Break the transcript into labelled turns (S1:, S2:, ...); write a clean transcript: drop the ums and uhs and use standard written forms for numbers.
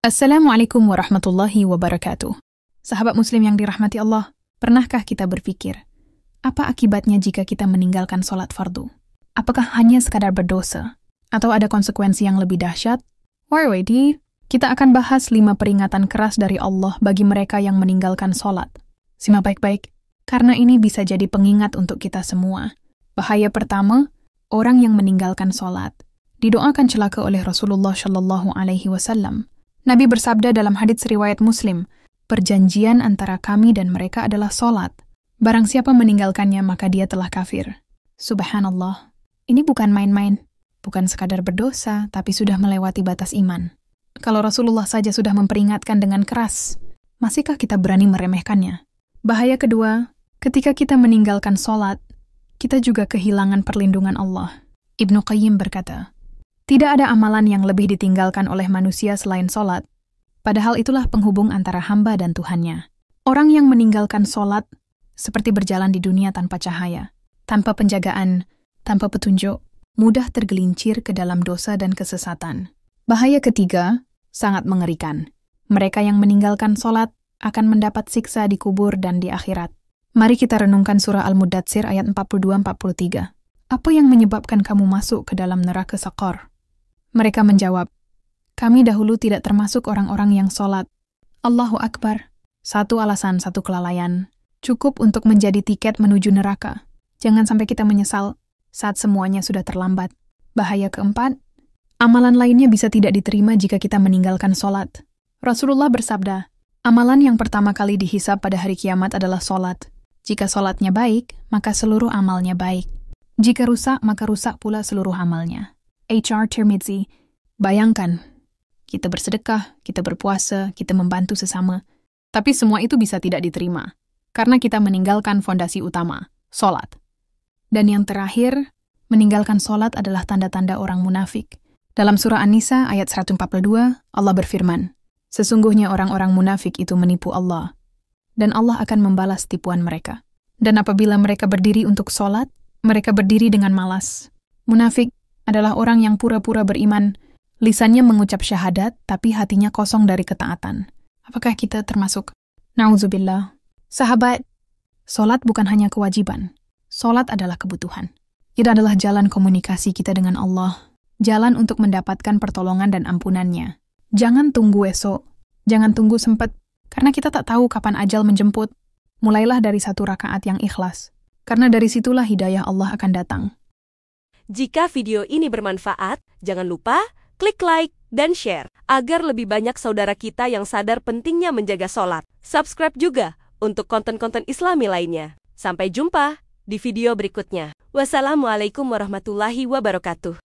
S1: Assalamualaikum warahmatullahi wabarakatuh. Sahabat muslim yang dirahmati Allah, pernahkah kita berpikir, apa akibatnya jika kita meninggalkan sholat fardu? Apakah hanya sekadar berdosa? Atau ada konsekuensi yang lebih dahsyat? Warwadi, kita akan bahas 5 peringatan keras dari Allah bagi mereka yang meninggalkan sholat. Simak baik-baik, karena ini bisa jadi pengingat untuk kita semua. Bahaya pertama, orang yang meninggalkan sholat didoakan celaka oleh Rasulullah Shallallahu Alaihi Wasallam. Nabi bersabda dalam hadits riwayat Muslim, perjanjian antara kami dan mereka adalah sholat. Barang siapa meninggalkannya maka dia telah kafir. Subhanallah, ini bukan main-main, bukan sekadar berdosa, tapi sudah melewati batas iman. Kalau Rasulullah saja sudah memperingatkan dengan keras, masihkah kita berani meremehkannya? Bahaya kedua, ketika kita meninggalkan sholat, kita juga kehilangan perlindungan Allah. Ibnu Qayyim berkata, tidak ada amalan yang lebih ditinggalkan oleh manusia selain sholat. Padahal itulah penghubung antara hamba dan Tuhannya. Orang yang meninggalkan sholat seperti berjalan di dunia tanpa cahaya, tanpa penjagaan, tanpa petunjuk, mudah tergelincir ke dalam dosa dan kesesatan. Bahaya ketiga, sangat mengerikan. Mereka yang meninggalkan sholat akan mendapat siksa di kubur dan di akhirat. Mari kita renungkan surah Al-Muddatsir ayat 42-43. Apa yang menyebabkan kamu masuk ke dalam neraka Saqar? Mereka menjawab, kami dahulu tidak termasuk orang-orang yang sholat. Allahu Akbar. Satu alasan, satu kelalaian. Cukup untuk menjadi tiket menuju neraka. Jangan sampai kita menyesal saat semuanya sudah terlambat. Bahaya keempat, amalan lainnya bisa tidak diterima jika kita meninggalkan sholat. Rasulullah bersabda, amalan yang pertama kali dihisab pada hari kiamat adalah sholat. Jika sholatnya baik, maka seluruh amalnya baik. Jika rusak, maka rusak pula seluruh amalnya. H.R. Tirmidzi, bayangkan, kita bersedekah, kita berpuasa, kita membantu sesama, tapi semua itu bisa tidak diterima, karena kita meninggalkan fondasi utama, sholat. Dan yang terakhir, meninggalkan sholat adalah tanda-tanda orang munafik. Dalam surah An-Nisa ayat 142, Allah berfirman, sesungguhnya orang-orang munafik itu menipu Allah, dan Allah akan membalas tipuan mereka. Dan apabila mereka berdiri untuk sholat, mereka berdiri dengan malas. Munafik adalah orang yang pura-pura beriman, lisannya mengucap syahadat, tapi hatinya kosong dari ketaatan. Apakah kita termasuk? Na'udzubillah. Sahabat, sholat bukan hanya kewajiban. Sholat adalah kebutuhan. Itu adalah jalan komunikasi kita dengan Allah, jalan untuk mendapatkan pertolongan dan ampunannya. Jangan tunggu esok, jangan tunggu sempat, karena kita tak tahu kapan ajal menjemput. Mulailah dari 1 rakaat yang ikhlas, karena dari situlah hidayah Allah akan datang.
S2: Jika video ini bermanfaat, jangan lupa klik like dan share, agar lebih banyak saudara kita yang sadar pentingnya menjaga sholat. Subscribe juga untuk konten-konten Islami lainnya. Sampai jumpa di video berikutnya. Wassalamualaikum warahmatullahi wabarakatuh.